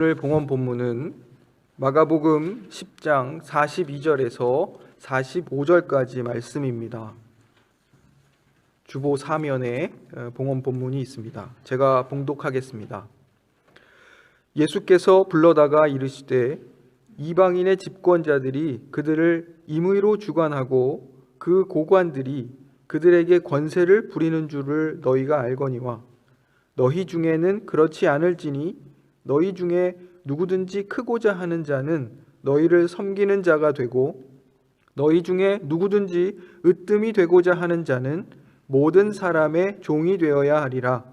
오늘 봉헌 본문은 마가복음 10장 42절에서 45절까지 말씀입니다. 주보 사면에 봉헌 본문이 있습니다. 제가 봉독하겠습니다. 예수께서 불러다가 이르시되 이방인의 집권자들이 그들을 임의로 주관하고 그 고관들이 그들에게 권세를 부리는 줄을 너희가 알거니와 너희 중에는 그렇지 않을지니 너희 중에 누구든지 크고자 하는 자는 너희를 섬기는 자가 되고 너희 중에 누구든지 으뜸이 되고자 하는 자는 모든 사람의 종이 되어야 하리라.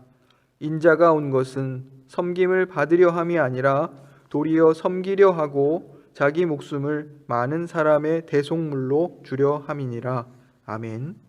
인자가 온 것은 섬김을 받으려 함이 아니라 도리어 섬기려 하고 자기 목숨을 많은 사람의 대속물로 주려 함이니라. 아멘.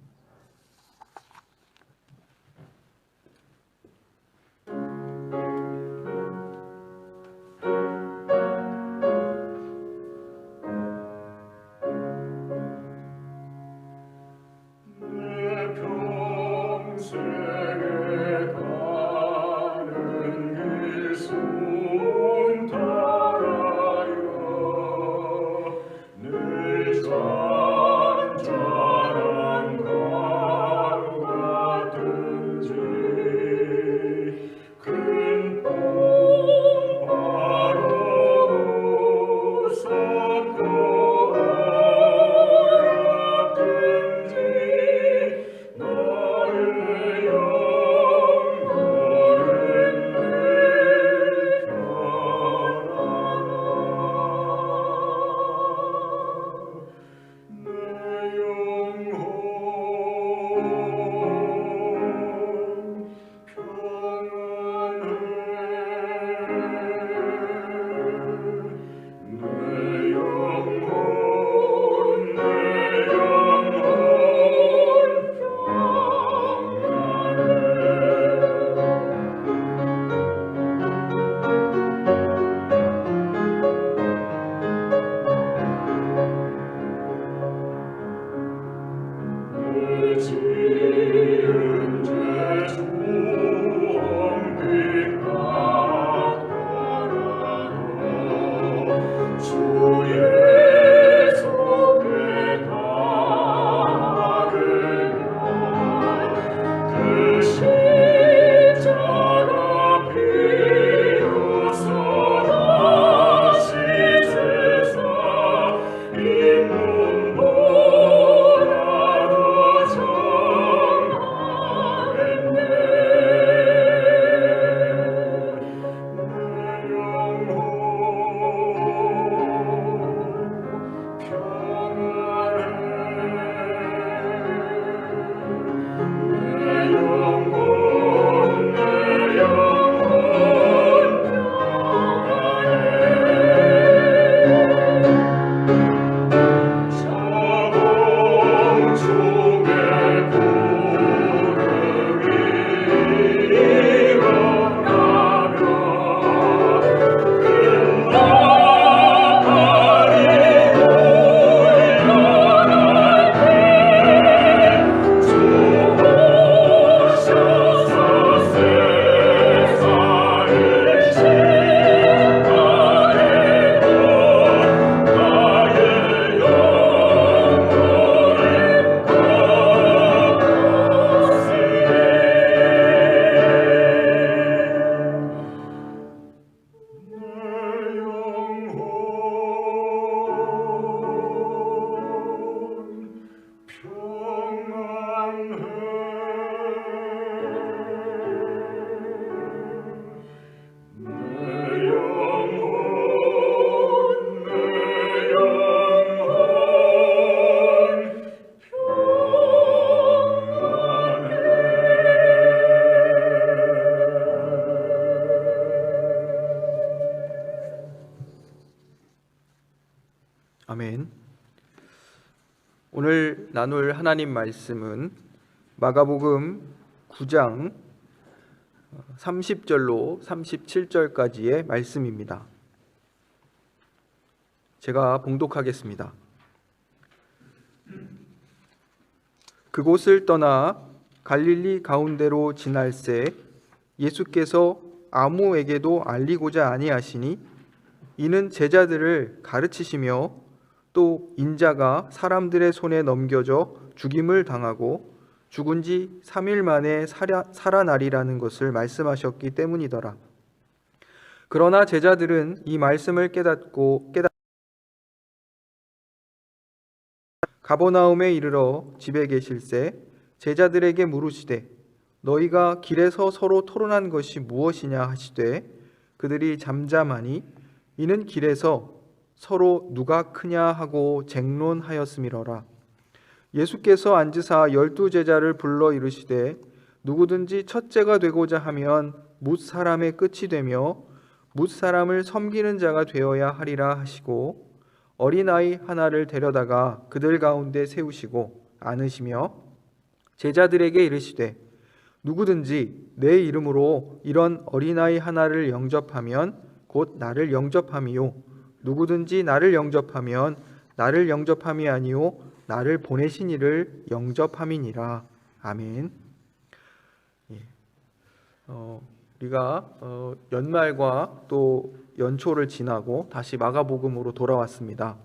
아멘. 오늘 나눌 하나님 말씀은 마가복음 9장 30절로 37절까지의 말씀입니다. 제가 봉독하겠습니다. 그곳을 떠나 갈릴리 가운데로 지날새 예수께서 아무에게도 알리고자 아니하시니 이는 제자들을 가르치시며 또 인자가 사람들의 손에 넘겨져 죽임을 당하고 죽은 지 3일 만에 살아나리라는 것을 말씀하셨기 때문이더라. 그러나 제자들은 이 말씀을 깨닫고 가버나움에 이르러 집에 계실새 제자들에게 물으시되 너희가 길에서 서로 토론한 것이 무엇이냐 하시되 그들이 잠잠하니 이는 길에서 서로 누가 크냐 하고 쟁론하였음이러라. 예수께서 앉으사 12 제자를 불러 이르시되 누구든지 첫째가 되고자 하면 뭇 사람의 끝이 되며 뭇 사람을 섬기는 자가 되어야 하리라 하시고 어린아이 하나를 데려다가 그들 가운데 세우시고 안으시며 제자들에게 이르시되 누구든지 내 이름으로 이런 어린아이 하나를 영접하면 곧 나를 영접함이요 누구든지 나를 영접하면 나를 영접함이 아니요 나를 보내신 이를 영접함이니라. 아멘. 우리가 연말과 또 연초를 지나고 다시 마가복음으로 돌아왔습니다.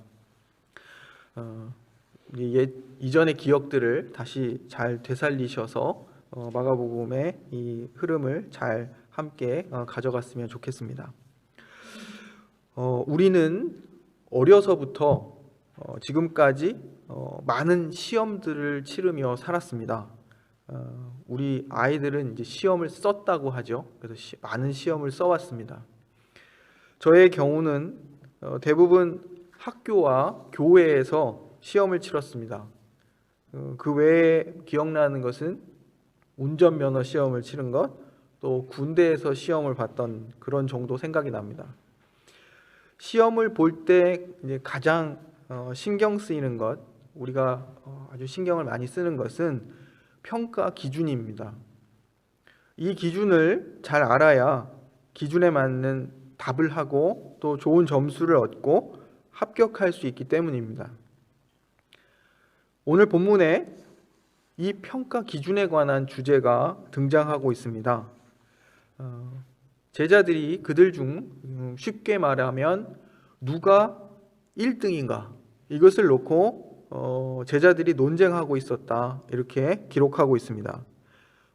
이전의 기억들을 다시 잘 되살리셔서 마가복음의 이 흐름을 잘 함께 가져갔으면 좋겠습니다. 우리는 어려서부터 지금까지 많은 시험들을 치르며 살았습니다. 우리 아이들은 이제 시험을 썼다고 하죠. 그래서 많은 시험을 써왔습니다. 저의 경우는 대부분 학교와 교회에서 시험을 치렀습니다. 그 외에 기억나는 것은 운전면허 시험을 치른 것, 또 군대에서 시험을 봤던 그런 정도 생각이 납니다. 시험을 볼 때 가장 신경 쓰이는 것, 우리가 아주 신경을 많이 쓰는 것은 평가 기준입니다. 이 기준을 잘 알아야 기준에 맞는 답을 하고 또 좋은 점수를 얻고 합격할 수 있기 때문입니다. 오늘 본문에 이 평가 기준에 관한 주제가 등장하고 있습니다. 제자들이 그들 중 쉽게 말하면 누가 1등인가 이것을 놓고 제자들이 논쟁하고 있었다 이렇게 기록하고 있습니다.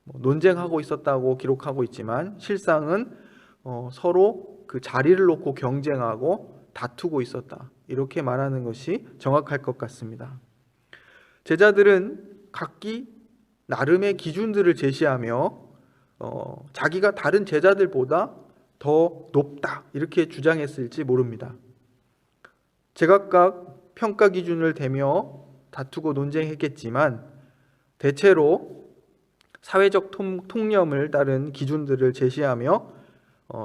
논쟁하고 있었다고 기록하고 있지만 실상은 서로 그 자리를 놓고 경쟁하고 다투고 있었다 이렇게 말하는 것이 정확할 것 같습니다. 제자들은 각기 나름의 기준들을 제시하며 자기가 다른 제자들보다 더 높다 이렇게 주장했을지 모릅니다. 제각각 평가 기준을 대며 다투고 논쟁했겠지만 대체로 사회적 통념을 따른 기준들을 제시하며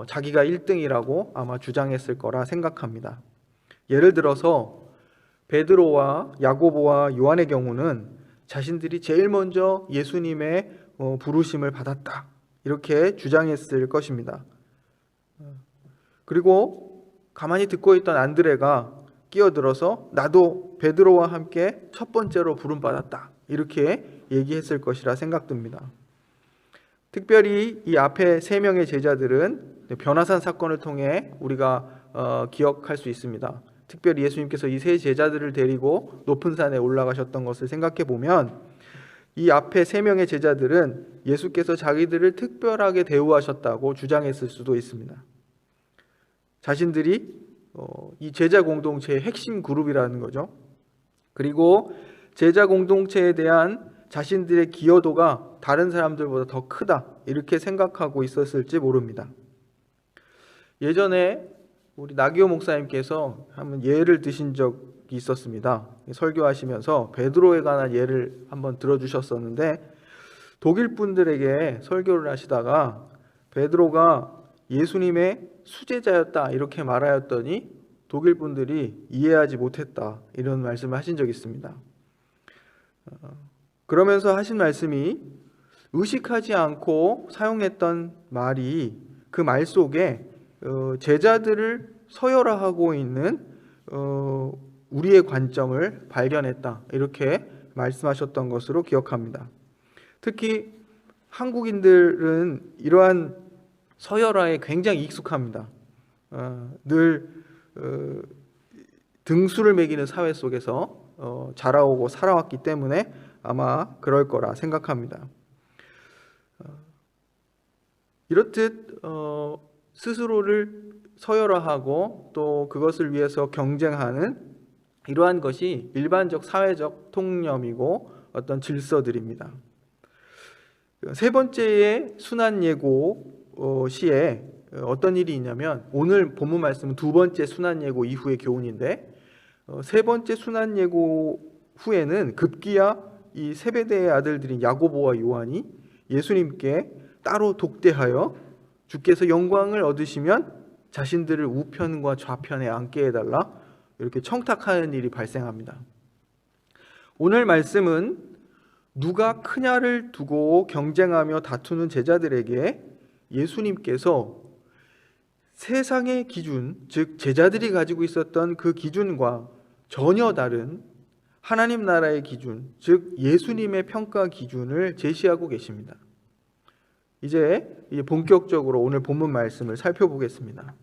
자기가 1등이라고 아마 주장했을 거라 생각합니다. 예를 들어서 베드로와 야고보와 요한의 경우는 자신들이 제일 먼저 예수님의 부르심을 받았다 이렇게 주장했을 것입니다. 그리고 가만히 듣고 있던 안드레가 끼어들어서 나도 베드로와 함께 첫 번째로 부름받았다 이렇게 얘기했을 것이라 생각됩니다. 특별히 이 앞에 3명의 제자들은 변화산 사건을 통해 우리가 기억할 수 있습니다. 특별히 예수님께서 이 3 제자들을 데리고 높은 산에 올라가셨던 것을 생각해 보면 이 앞에 3명의 제자들은 예수께서 자기들을 특별하게 대우하셨다고 주장했을 수도 있습니다. 자신들이 이 제자 공동체의 핵심 그룹이라는 거죠. 그리고 제자 공동체에 대한 자신들의 기여도가 다른 사람들보다 더 크다 이렇게 생각하고 있었을지 모릅니다. 예전에 우리 나기호 목사님께서 한번 예를 드신 적이 있었습니다. 설교하시면서 베드로에 관한 예를 한번 들어주셨었는데 독일 분들에게 설교를 하시다가 베드로가 예수님의 수제자였다 이렇게 말하였더니 독일 분들이 이해하지 못했다 이런 말씀을 하신 적이 있습니다. 그러면서 하신 말씀이 의식하지 않고 사용했던 말이 그 말 속에 제자들을 서열화하고 있는 우리의 관점을 발견했다 이렇게 말씀하셨던 것으로 기억합니다. 특히 한국인들은 이러한 서열화에 굉장히 익숙합니다. 늘 등수를 매기는 사회 속에서 자라오고 살아왔기 때문에 아마 그럴 거라 생각합니다. 이렇듯 스스로를 서열화하고 또 그것을 위해서 경쟁하는 이러한 것이 일반적 사회적 통념이고 어떤 질서들입니다. 세 번째의 순환예고 시에 어떤 일이 있냐면, 오늘 본문 말씀은 두 번째 순환예고 이후의 교훈인데, 세 번째 순환예고 후에는 급기야 이 세베대의 아들들인 야고보와 요한이 예수님께 따로 독대하여 주께서 영광을 얻으시면 자신들을 우편과 좌편에 앉게 해달라 이렇게 청탁하는 일이 발생합니다. 오늘 말씀은 누가 크냐를 두고 경쟁하며 다투는 제자들에게 예수님께서 세상의 기준, 즉 제자들이 가지고 있었던 그 기준과 전혀 다른 하나님 나라의 기준, 즉 예수님의 평가 기준을 제시하고 계십니다. 이제 본격적으로 오늘 본문 말씀을 살펴보겠습니다.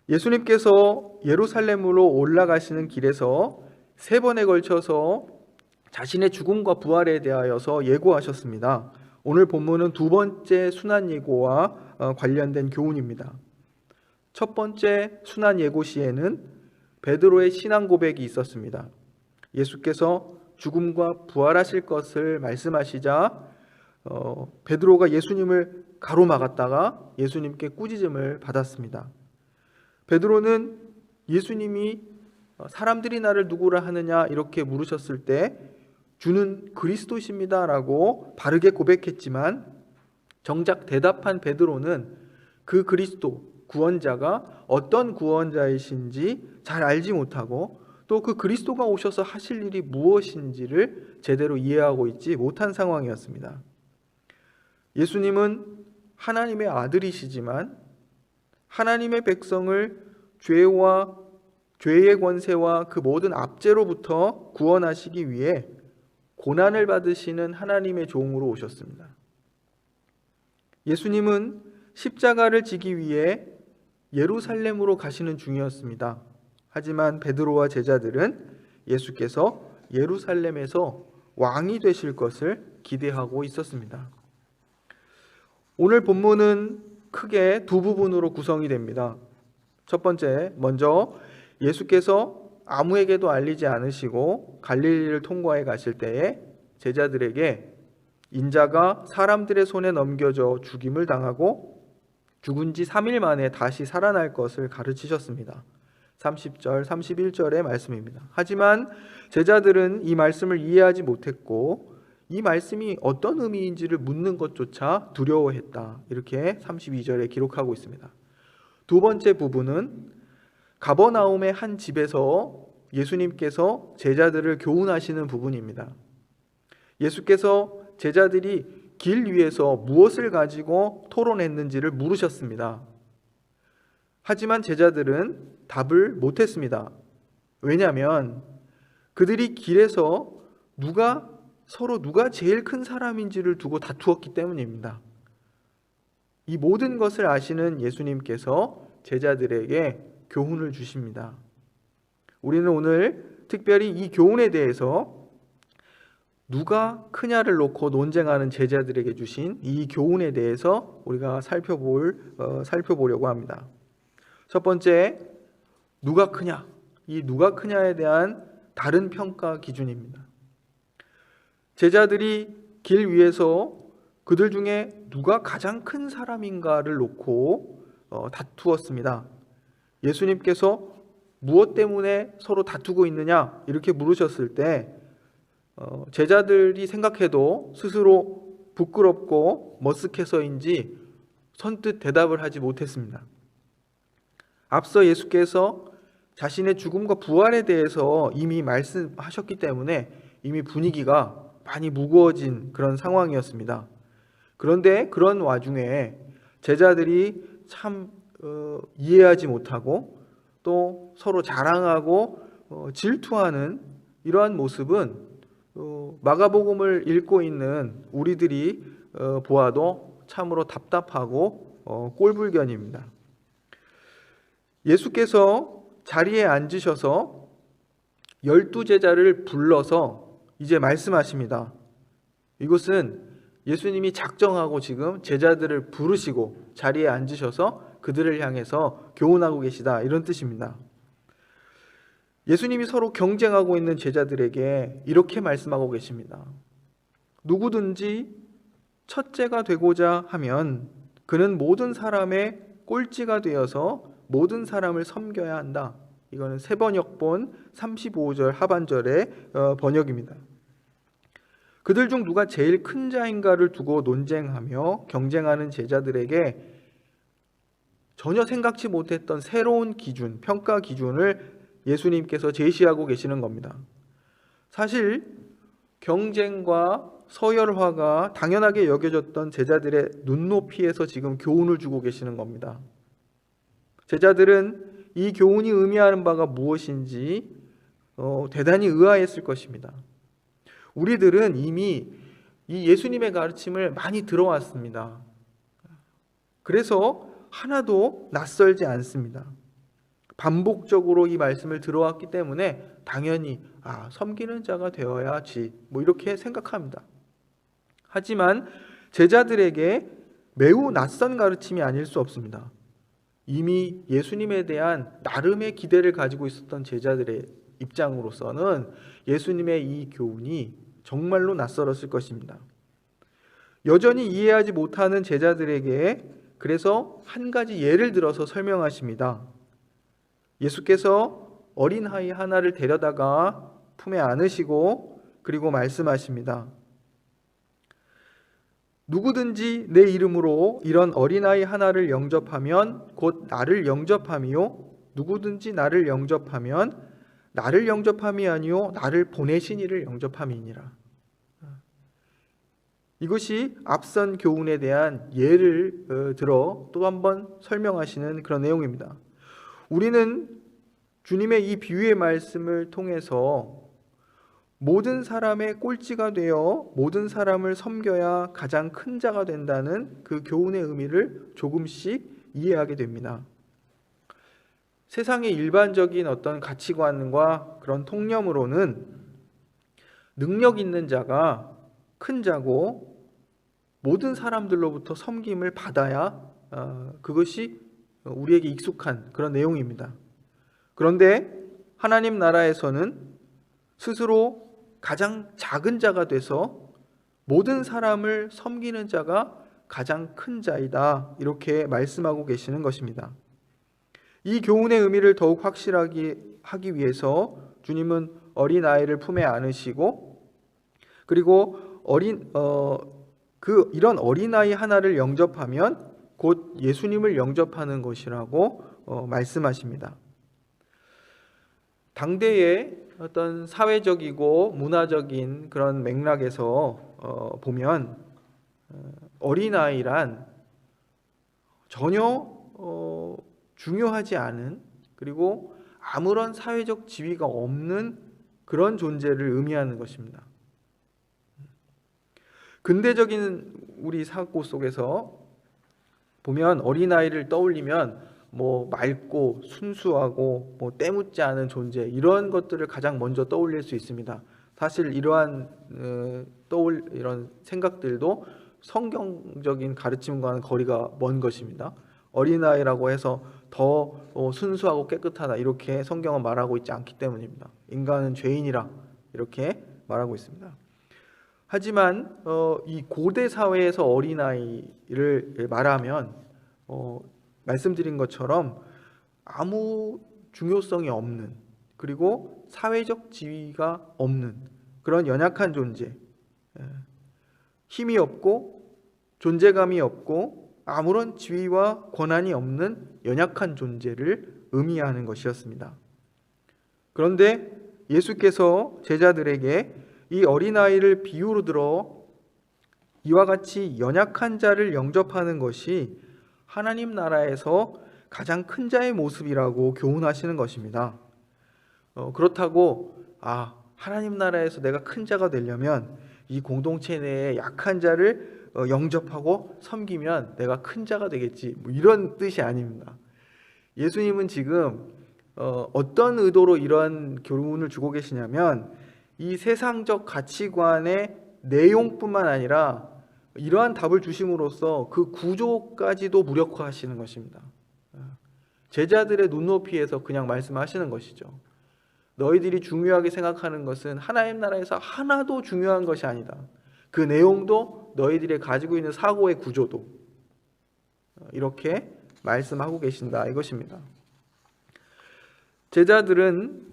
예수님께서 예루살렘으로 올라가시는 길에서 세 번에 걸쳐서 자신의 죽음과 부활에 대하여서 예고하셨습니다. 오늘 본문은 두 번째 순환예고와 관련된 교훈입니다. 첫 번째 순환예고 시에는 베드로의 신앙 고백이 있었습니다. 예수께서 죽음과 부활하실 것을 말씀하시자 베드로가 예수님을 가로막았다가 예수님께 꾸짖음을 받았습니다. 베드로는 예수님이 사람들이 나를 누구라 하느냐 이렇게 물으셨을 때 주는 그리스도십니다 라고 바르게 고백했지만, 정작 대답한 베드로는 그 그리스도 구원자가 어떤 구원자이신지 잘 알지 못하고 또 그 그리스도가 오셔서 하실 일이 무엇인지를 제대로 이해하고 있지 못한 상황이었습니다. 예수님은 하나님의 아들이시지만 하나님의 백성을 죄의 권세와 그 모든 압제로부터 구원하시기 위해 고난을 받으시는 하나님의 종으로 오셨습니다. 예수님은 십자가를 지기 위해 예루살렘으로 가시는 중이었습니다. 하지만 베드로와 제자들은 예수께서 예루살렘에서 왕이 되실 것을 기대하고 있었습니다. 오늘 본문은 크게 두 부분으로 구성이 됩니다. 첫 번째, 먼저 예수께서 아무에게도 알리지 않으시고 갈릴리를 통과해 가실 때에 제자들에게 인자가 사람들의 손에 넘겨져 죽임을 당하고 죽은 지 3일 만에 다시 살아날 것을 가르치셨습니다. 30절, 31절의 말씀입니다. 하지만 제자들은 이 말씀을 이해하지 못했고 이 말씀이 어떤 의미인지를 묻는 것조차 두려워했다. 이렇게 32절에 기록하고 있습니다. 두 번째 부분은 가버나움의 한 집에서 예수님께서 제자들을 교훈하시는 부분입니다. 예수께서 제자들이 길 위에서 무엇을 가지고 토론했는지를 물으셨습니다. 하지만 제자들은 답을 못했습니다. 왜냐하면 그들이 길에서 서로 누가 제일 큰 사람인지를 두고 다투었기 때문입니다. 이 모든 것을 아시는 예수님께서 제자들에게 교훈을 주십니다. 우리는 오늘 특별히 이 교훈에 대해서 누가 크냐를 놓고 논쟁하는 제자들에게 주신 이 교훈에 대해서 우리가 살펴보려고 합니다. 첫 번째, 누가 크냐? 이 누가 크냐에 대한 다른 평가 기준입니다. 제자들이 길 위에서 그들 중에 누가 가장 큰 사람인가를 놓고 다투었습니다. 예수님께서 무엇 때문에 서로 다투고 있느냐 이렇게 물으셨을 때 제자들이 생각해도 스스로 부끄럽고 머쓱해서인지 선뜻 대답을 하지 못했습니다. 앞서 예수께서 자신의 죽음과 부활에 대해서 이미 말씀하셨기 때문에 이미 분위기가 많이 무거워진 그런 상황이었습니다. 그런데 그런 와중에 제자들이 참 이해하지 못하고 또 서로 자랑하고 질투하는 이러한 모습은 마가복음을 읽고 있는 우리들이 보아도 참으로 답답하고 꼴불견입니다. 예수께서 자리에 앉으셔서 12제자를 불러서 이제 말씀하십니다. 이것은 예수님이 작정하고 지금 제자들을 부르시고 자리에 앉으셔서 그들을 향해서 교훈하고 계시다, 이런 뜻입니다. 예수님이 서로 경쟁하고 있는 제자들에게 이렇게 말씀하고 계십니다. 누구든지 첫째가 되고자 하면 그는 모든 사람의 꼴찌가 되어서 모든 사람을 섬겨야 한다. 이거는 새번역본 35절 하반절의 번역입니다. 그들 중 누가 제일 큰 자인가를 두고 논쟁하며 경쟁하는 제자들에게 전혀 생각지 못했던 새로운 기준, 평가 기준을 예수님께서 제시하고 계시는 겁니다. 사실 경쟁과 서열화가 당연하게 여겨졌던 제자들의 눈높이에서 지금 교훈을 주고 계시는 겁니다. 제자들은 이 교훈이 의미하는 바가 무엇인지 대단히 의아했을 것입니다. 우리들은 이미 이 예수님의 가르침을 많이 들어왔습니다. 그래서 하나도 낯설지 않습니다. 반복적으로 이 말씀을 들어왔기 때문에 당연히 섬기는 자가 되어야지, 이렇게 생각합니다. 하지만 제자들에게 매우 낯선 가르침이 아닐 수 없습니다. 이미 예수님에 대한 나름의 기대를 가지고 있었던 제자들의 입장으로서는 예수님의 이 교훈이 정말로 낯설었을 것입니다. 여전히 이해하지 못하는 제자들에게 그래서 한 가지 예를 들어서 설명하십니다. 예수께서 어린아이 하나를 데려다가 품에 안으시고 그리고 말씀하십니다. 누구든지 내 이름으로 이런 어린아이 하나를 영접하면 곧 나를 영접함이요, 누구든지 나를 영접하면 나를 영접함이 아니요 나를 보내신 이를 영접함이니라. 이것이 앞선 교훈에 대한 예를 들어 또 한번 설명하시는 그런 내용입니다. 우리는 주님의 이 비유의 말씀을 통해서 모든 사람의 꼴찌가 되어 모든 사람을 섬겨야 가장 큰 자가 된다는 그 교훈의 의미를 조금씩 이해하게 됩니다. 세상의 일반적인 어떤 가치관과 그런 통념으로는 능력 있는 자가 큰 자고 모든 사람들로부터 섬김을 받아야 그것이 우리에게 익숙한 그런 내용입니다. 그런데 하나님 나라에서는 스스로 가장 작은 자가 돼서 모든 사람을 섬기는 자가 가장 큰 자이다, 이렇게 말씀하고 계시는 것입니다. 이 교훈의 의미를 더욱 확실하게 하기 위해서 주님은 어린아이를 품에 안으시고 그리고 이런 어린아이 하나를 영접하면 곧 예수님을 영접하는 것이라고 말씀하십니다. 당대의 어떤 사회적이고 문화적인 그런 맥락에서 보면 어린아이란 전혀 중요하지 않은, 그리고 아무런 사회적 지위가 없는 그런 존재를 의미하는 것입니다. 근대적인 우리 사고 속에서 보면 어린아이를 떠올리면 맑고 순수하고 때묻지 않은 존재, 이런 것들을 가장 먼저 떠올릴 수 있습니다. 사실 이러한 이런 생각들도 성경적인 가르침과는 거리가 먼 것입니다. 어린아이라고 해서 더 순수하고 깨끗하다, 이렇게 성경은 말하고 있지 않기 때문입니다. 인간은 죄인이라 이렇게 말하고 있습니다. 하지만 이 고대 사회에서 어린아이를 말하면 말씀드린 것처럼 아무 중요성이 없는, 그리고 사회적 지위가 없는 그런 연약한 존재, 힘이 없고 존재감이 없고 아무런 지위와 권한이 없는 연약한 존재를 의미하는 것이었습니다. 그런데 예수께서 제자들에게 이 어린아이를 비유로 들어 이와 같이 연약한 자를 영접하는 것이 하나님 나라에서 가장 큰 자의 모습이라고 교훈하시는 것입니다. 그렇다고 하나님 나라에서 내가 큰 자가 되려면 이 공동체 내에 약한 자를 영접하고 섬기면 내가 큰 자가 되겠지, 이런 뜻이 아닙니다. 예수님은 지금 어떤 의도로 이러한 교훈을 주고 계시냐면 이 세상적 가치관의 내용뿐만 아니라 이러한 답을 주심으로써 그 구조까지도 무력화하시는 것입니다. 제자들의 눈높이에서 그냥 말씀하시는 것이죠. 너희들이 중요하게 생각하는 것은 하나님 나라에서 하나도 중요한 것이 아니다. 그 내용도 너희들이 가지고 있는 사고의 구조도 이렇게 말씀하고 계신다 이것입니다. 제자들은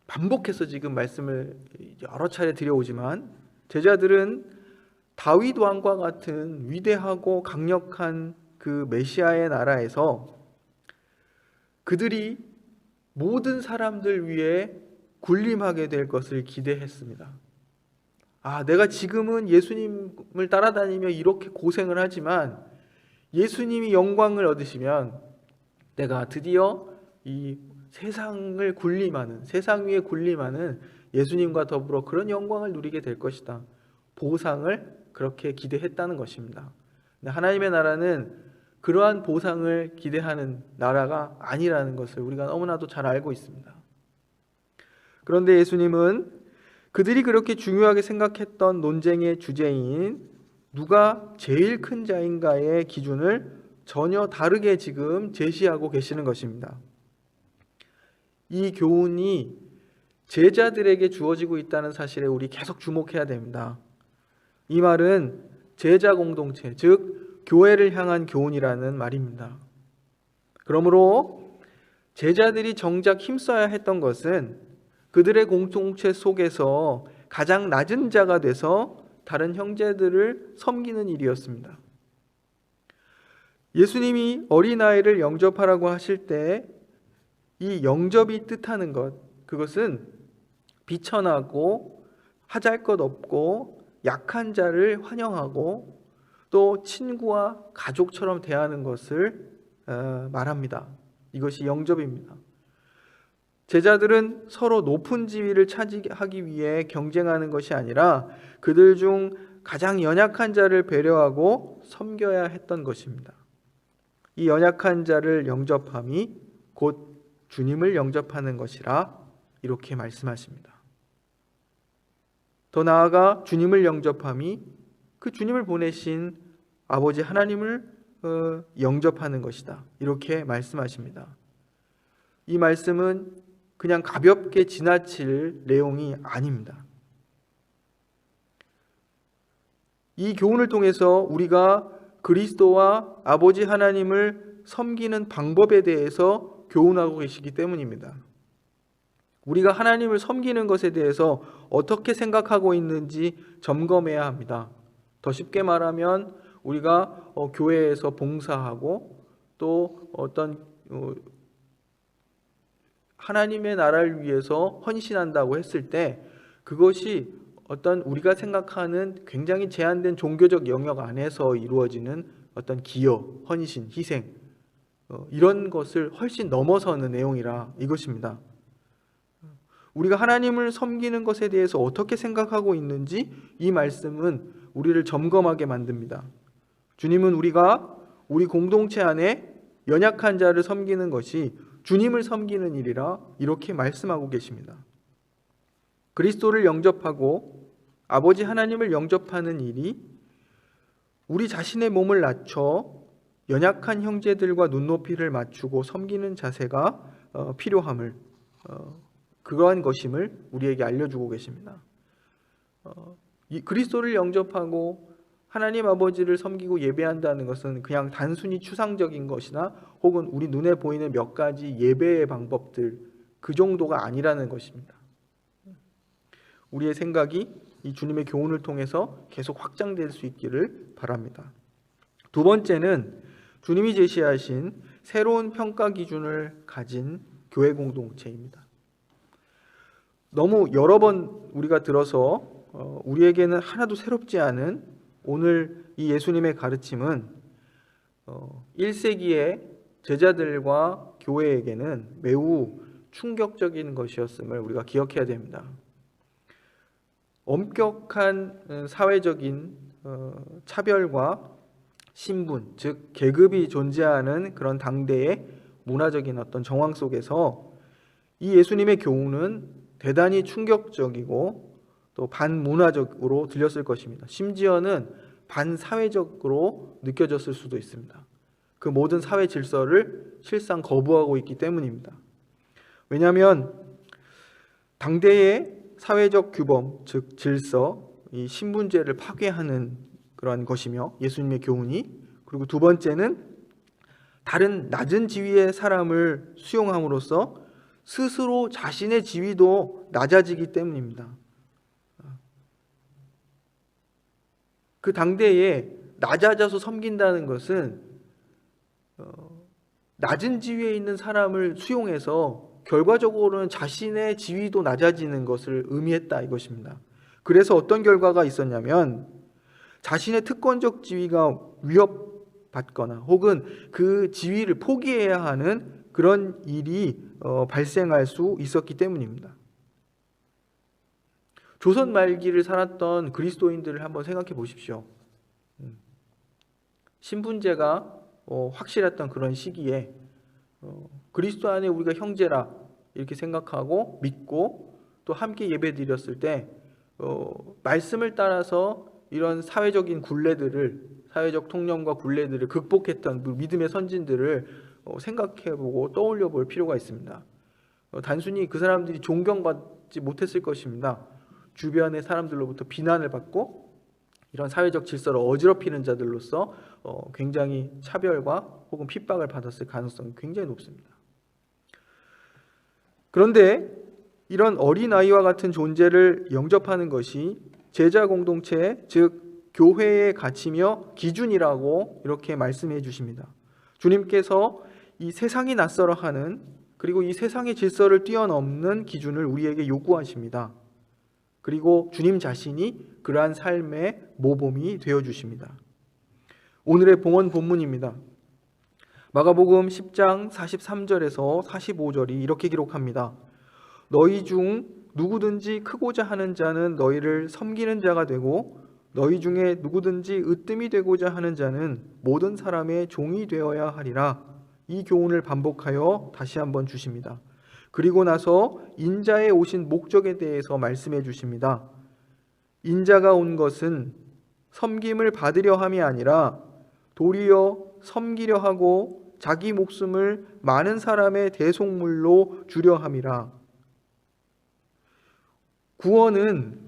반복해서 지금 말씀을 여러 차례 드려오지만 제자들은 다윗 왕과 같은 위대하고 강력한 그 메시아의 나라에서 그들이 모든 사람들 위해 군림하게 될 것을 기대했습니다. 내가 지금은 예수님을 따라다니며 이렇게 고생을 하지만 예수님이 영광을 얻으시면 내가 드디어 이 세상을 군림하는, 세상 위에 군림하는 예수님과 더불어 그런 영광을 누리게 될 것이다. 보상을 그렇게 기대했다는 것입니다. 하나님의 나라는 그러한 보상을 기대하는 나라가 아니라는 것을 우리가 너무나도 잘 알고 있습니다. 그런데 예수님은 그들이 그렇게 중요하게 생각했던 논쟁의 주제인 누가 제일 큰 자인가의 기준을 전혀 다르게 지금 제시하고 계시는 것입니다. 이 교훈이 제자들에게 주어지고 있다는 사실에 우리 계속 주목해야 됩니다. 이 말은 제자 공동체, 즉 교회를 향한 교훈이라는 말입니다. 그러므로 제자들이 정작 힘써야 했던 것은 그들의 공동체 속에서 가장 낮은 자가 돼서 다른 형제들을 섬기는 일이었습니다. 예수님이 어린아이를 영접하라고 하실 때 이 영접이 뜻하는 것, 그것은 비천하고 하잘 것 없고 약한 자를 환영하고 또 친구와 가족처럼 대하는 것을 말합니다. 이것이 영접입니다. 제자들은 서로 높은 지위를 차지하기 위해 경쟁하는 것이 아니라 그들 중 가장 연약한 자를 배려하고 섬겨야 했던 것입니다. 이 연약한 자를 영접함이 곧 주님을 영접하는 것이라 이렇게 말씀하십니다. 더 나아가 주님을 영접함이 그 주님을 보내신 아버지 하나님을 영접하는 것이다. 이렇게 말씀하십니다. 이 말씀은 그냥 가볍게 지나칠 내용이 아닙니다. 이 교훈을 통해서 우리가 그리스도와 아버지 하나님을 섬기는 방법에 대해서 교훈하고 계시기 때문입니다. 우리가 하나님을 섬기는 것에 대해서 어떻게 생각하고 있는지 점검해야 합니다. 더 쉽게 말하면 우리가 교회에서 봉사하고 또 어떤 하나님의 나라를 위해서 헌신한다고 했을 때 그것이 어떤 우리가 생각하는 굉장히 제한된 종교적 영역 안에서 이루어지는 어떤 기여, 헌신, 희생 이런 것을 훨씬 넘어서는 내용이라 이것입니다. 우리가 하나님을 섬기는 것에 대해서 어떻게 생각하고 있는지 이 말씀은 우리를 점검하게 만듭니다. 주님은 우리가 우리 공동체 안에 연약한 자를 섬기는 것이 주님을 섬기는 일이라 이렇게 말씀하고 계십니다. 그리스도를 영접하고 아버지 하나님을 영접하는 일이 우리 자신의 몸을 낮춰 연약한 형제들과 눈높이를 맞추고 섬기는 자세가 필요함을 그러한 것임을 우리에게 알려주고 계십니다. 이 그리스도를 영접하고 하나님 아버지를 섬기고 예배한다는 것은 그냥 단순히 추상적인 것이나 혹은 우리 눈에 보이는 몇 가지 예배의 방법들 그 정도가 아니라는 것입니다. 우리의 생각이 이 주님의 교훈을 통해서 계속 확장될 수 있기를 바랍니다. 두 번째는 주님이 제시하신 새로운 평가 기준을 가진 교회 공동체입니다. 너무 여러 번 우리가 들어서 우리에게는 하나도 새롭지 않은 오늘 이 예수님의 가르침은 1세기의 제자들과 교회에게는 매우 충격적인 것이었음을 우리가 기억해야 됩니다. 엄격한 사회적인 차별과 신분, 즉 계급이 존재하는 그런 당대의 문화적인 어떤 정황 속에서 이 예수님의 교훈은 대단히 충격적이고 또 반문화적으로 들렸을 것입니다. 심지어는 반사회적으로 느껴졌을 수도 있습니다. 그 모든 사회 질서를 실상 거부하고 있기 때문입니다. 왜냐하면 당대의 사회적 규범, 즉 질서, 이 신분제를 파괴하는 그러한 것이며 예수님의 교훈이, 그리고 두 번째는 다른 낮은 지위의 사람을 수용함으로써 스스로 자신의 지위도 낮아지기 때문입니다. 그 당대에 낮아져서 섬긴다는 것은 낮은 지위에 있는 사람을 수용해서 결과적으로는 자신의 지위도 낮아지는 것을 의미했다 이것입니다. 그래서 어떤 결과가 있었냐면 자신의 특권적 지위가 위협받거나 혹은 그 지위를 포기해야 하는 그런 일이 발생할 수 있었기 때문입니다. 조선 말기를 살았던 그리스도인들을 한번 생각해 보십시오. 신분제가 확실했던 그런 시기에 그리스도 안에 우리가 형제라 이렇게 생각하고 믿고 또 함께 예배드렸을 때 말씀을 따라서 이런 사회적인 굴레들을, 사회적 통념과 굴레들을 극복했던 믿음의 선진들을 생각해보고 떠올려 볼 필요가 있습니다. 단순히 그 사람들이 존경받지 못했을 것입니다. 주변의 사람들로부터 비난을 받고 이런 사회적 질서를 어지럽히는 자들로서 굉장히 차별과 혹은 핍박을 받았을 가능성이 굉장히 높습니다. 그런데 이런 어린아이와 같은 존재를 영접하는 것이 제자 공동체, 즉 교회의 가치며 기준이라고 이렇게 말씀해 주십니다. 주님께서 이 세상이 낯설어 하는, 그리고 이 세상의 질서를 뛰어넘는 기준을 우리에게 요구하십니다. 그리고 주님 자신이 그러한 삶의 모범이 되어 주십니다. 오늘의 봉헌 본문입니다. 마가복음 10장 43절에서 45절이 이렇게 기록합니다. 너희 중 누구든지 크고자 하는 자는 너희를 섬기는 자가 되고 너희 중에 누구든지 으뜸이 되고자 하는 자는 모든 사람의 종이 되어야 하리라. 이 교훈을 반복하여 다시 한번 주십니다. 그리고 나서 인자에 오신 목적에 대해서 말씀해 주십니다. 인자가 온 것은 섬김을 받으려 함이 아니라 도리어 섬기려 하고 자기 목숨을 많은 사람의 대속물로 주려 함이라. 구원은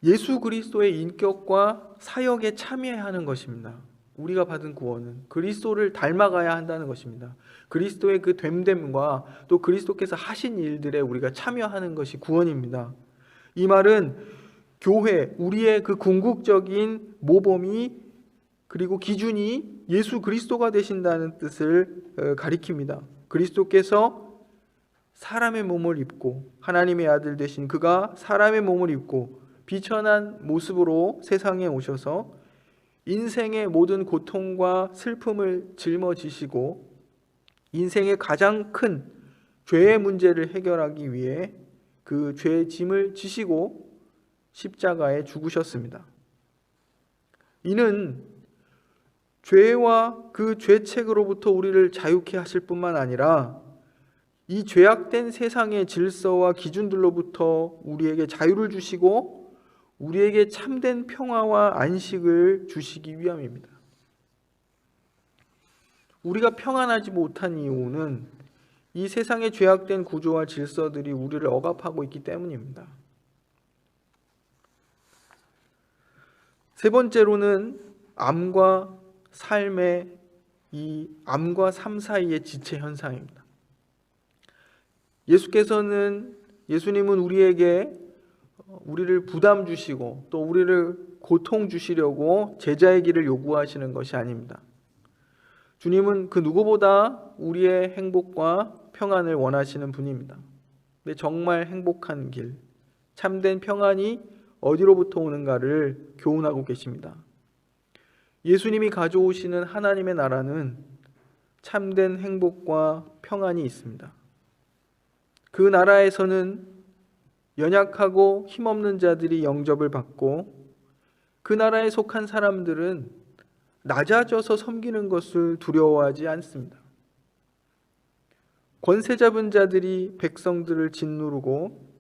예수 그리스도의 인격과 사역에 참여하는 것입니다. 우리가 받은 구원은 그리스도를 닮아가야 한다는 것입니다. 그리스도의 그 됨됨과 또 그리스도께서 하신 일들에 우리가 참여하는 것이 구원입니다. 이 말은 교회, 우리의 그 궁극적인 모범이 그리고 기준이 예수 그리스도가 되신다는 뜻을 가리킵니다. 그리스도께서 사람의 몸을 입고 하나님의 아들 되신 그가 사람의 몸을 입고 비천한 모습으로 세상에 오셔서 인생의 모든 고통과 슬픔을 짊어지시고 인생의 가장 큰 죄의 문제를 해결하기 위해 그 죄의 짐을 지시고 십자가에 죽으셨습니다. 이는 죄와 그 죄책으로부터 우리를 자유케 하실 뿐만 아니라 이 죄악된 세상의 질서와 기준들로부터 우리에게 자유를 주시고 우리에게 참된 평화와 안식을 주시기 위함입니다. 우리가 평안하지 못한 이유는 이 세상의 죄악된 구조와 질서들이 우리를 억압하고 있기 때문입니다. 세 번째로는 암과 삶의 이 암과 삶 사이의 지체 현상입니다. 예수님은 우리를 부담 주시고 또 우리를 고통 주시려고 제자의 길을 요구하시는 것이 아닙니다. 주님은 그 누구보다 우리의 행복과 평안을 원하시는 분입니다. 근데 정말 행복한 길, 참된 평안이 어디로부터 오는가를 교훈하고 계십니다. 예수님이 가져오시는 하나님의 나라는 참된 행복과 평안이 있습니다. 그 나라에서는 연약하고 힘없는 자들이 영접을 받고 그 나라에 속한 사람들은 낮아져서 섬기는 것을 두려워하지 않습니다. 권세 잡은 자들이 백성들을 짓누르고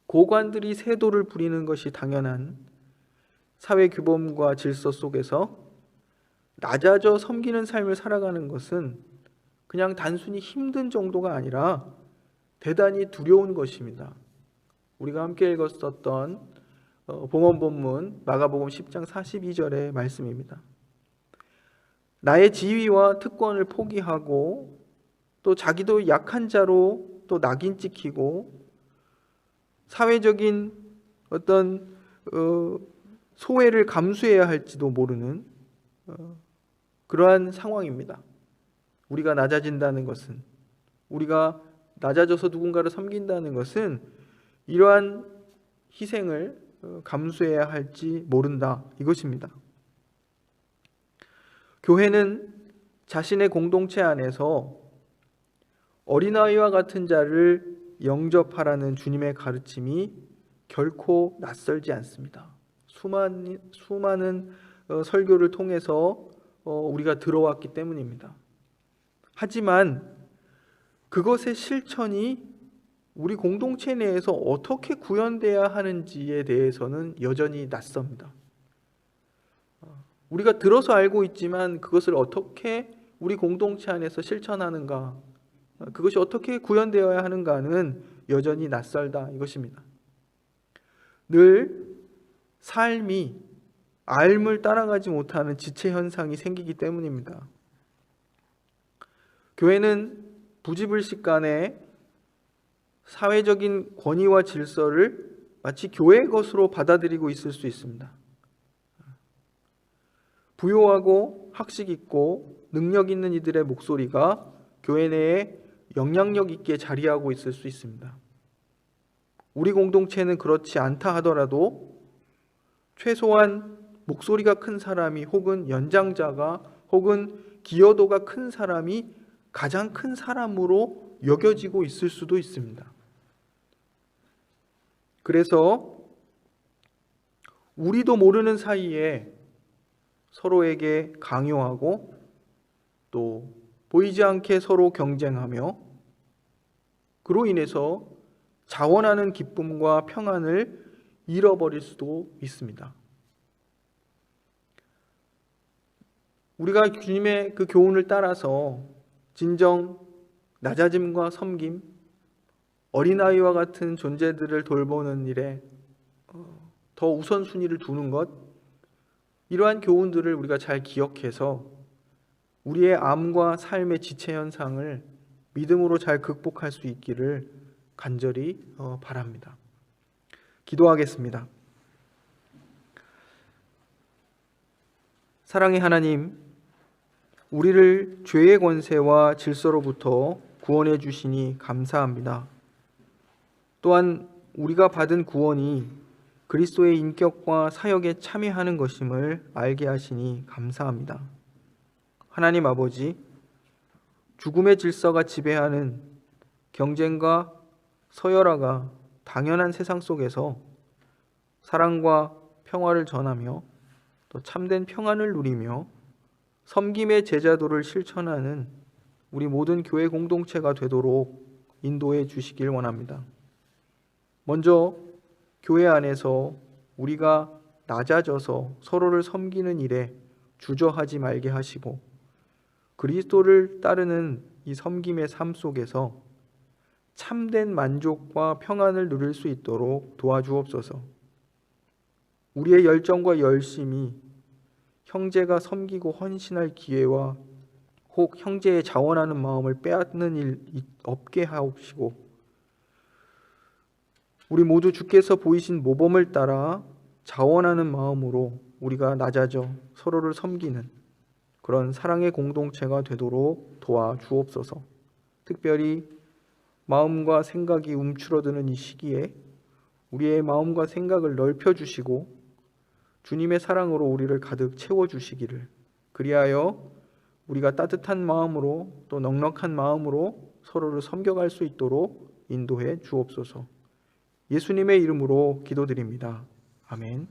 고관들이 세도를 부리는 것이 당연한 사회 규범과 질서 속에서 낮아져 섬기는 삶을 살아가는 것은 그냥 단순히 힘든 정도가 아니라 대단히 두려운 것입니다. 우리가 함께 읽었었던 봉헌 본문 마가복음 10장 42절의 말씀입니다. 나의 지위와 특권을 포기하고 또 자기도 약한 자로 또 낙인 찍히고 사회적인 어떤 소외를 감수해야 할지도 모르는 그러한 상황입니다. 우리가 낮아진다는 것은, 우리가 낮아져서 누군가를 섬긴다는 것은 이러한 희생을 감수해야 할지 모른다, 이것입니다. 교회는 자신의 공동체 안에서 어린아이와 같은 자를 영접하라는 주님의 가르침이 결코 낯설지 않습니다. 수많은 설교를 통해서 우리가 들어왔기 때문입니다. 하지만 그것의 실천이 우리 공동체 내에서 어떻게 구현돼야 하는지에 대해서는 여전히 낯섭니다. 우리가 들어서 알고 있지만 그것을 어떻게 우리 공동체 안에서 실천하는가, 그것이 어떻게 구현되어야 하는가는 여전히 낯설다, 이것입니다. 늘 삶이 앓을 따라가지 못하는 지체 현상이 생기기 때문입니다. 교회는 부지불식간에 사회적인 권위와 질서를 마치 교회의 것으로 받아들이고 있을 수 있습니다. 부유하고 학식 있고 능력 있는 이들의 목소리가 교회 내에 영향력 있게 자리하고 있을 수 있습니다. 우리 공동체는 그렇지 않다 하더라도 최소한 목소리가 큰 사람이, 혹은 연장자가, 혹은 기여도가 큰 사람이 가장 큰 사람으로 여겨지고 있을 수도 있습니다. 그래서 우리도 모르는 사이에 서로에게 강요하고 또 보이지 않게 서로 경쟁하며 그로 인해서 자원하는 기쁨과 평안을 잃어버릴 수도 있습니다. 우리가 주님의 그 교훈을 따라서 진정 낮아짐과 섬김, 어린아이와 같은 존재들을 돌보는 일에 더 우선순위를 두는 것, 이러한 교훈들을 우리가 잘 기억해서 우리의 암과 삶의 지체 현상을 믿음으로 잘 극복할 수 있기를 간절히 바랍니다. 기도하겠습니다. 사랑의 하나님, 우리를 죄의 권세와 질서로부터 구원해 주시니 감사합니다. 또한 우리가 받은 구원이 그리스도의 인격과 사역에 참여하는 것임을 알게 하시니 감사합니다. 하나님 아버지, 죽음의 질서가 지배하는 경쟁과 서열화가 당연한 세상 속에서 사랑과 평화를 전하며 또 참된 평안을 누리며 섬김의 제자도를 실천하는 우리 모든 교회 공동체가 되도록 인도해 주시길 원합니다. 먼저 교회 안에서 우리가 낮아져서 서로를 섬기는 일에 주저하지 말게 하시고 그리스도를 따르는 이 섬김의 삶 속에서 참된 만족과 평안을 누릴 수 있도록 도와주옵소서. 우리의 열정과 열심이 형제가 섬기고 헌신할 기회와 혹 형제의 자원하는 마음을 빼앗는 일 없게 하옵시고 우리 모두 주께서 보이신 모범을 따라 자원하는 마음으로 우리가 낮아져 서로를 섬기는 그런 사랑의 공동체가 되도록 도와주옵소서. 특별히 마음과 생각이 움츠러드는 이 시기에 우리의 마음과 생각을 넓혀주시고 주님의 사랑으로 우리를 가득 채워주시기를, 그리하여 우리가 따뜻한 마음으로 또 넉넉한 마음으로 서로를 섬겨갈 수 있도록 인도해 주옵소서. 예수님의 이름으로 기도드립니다. 아멘.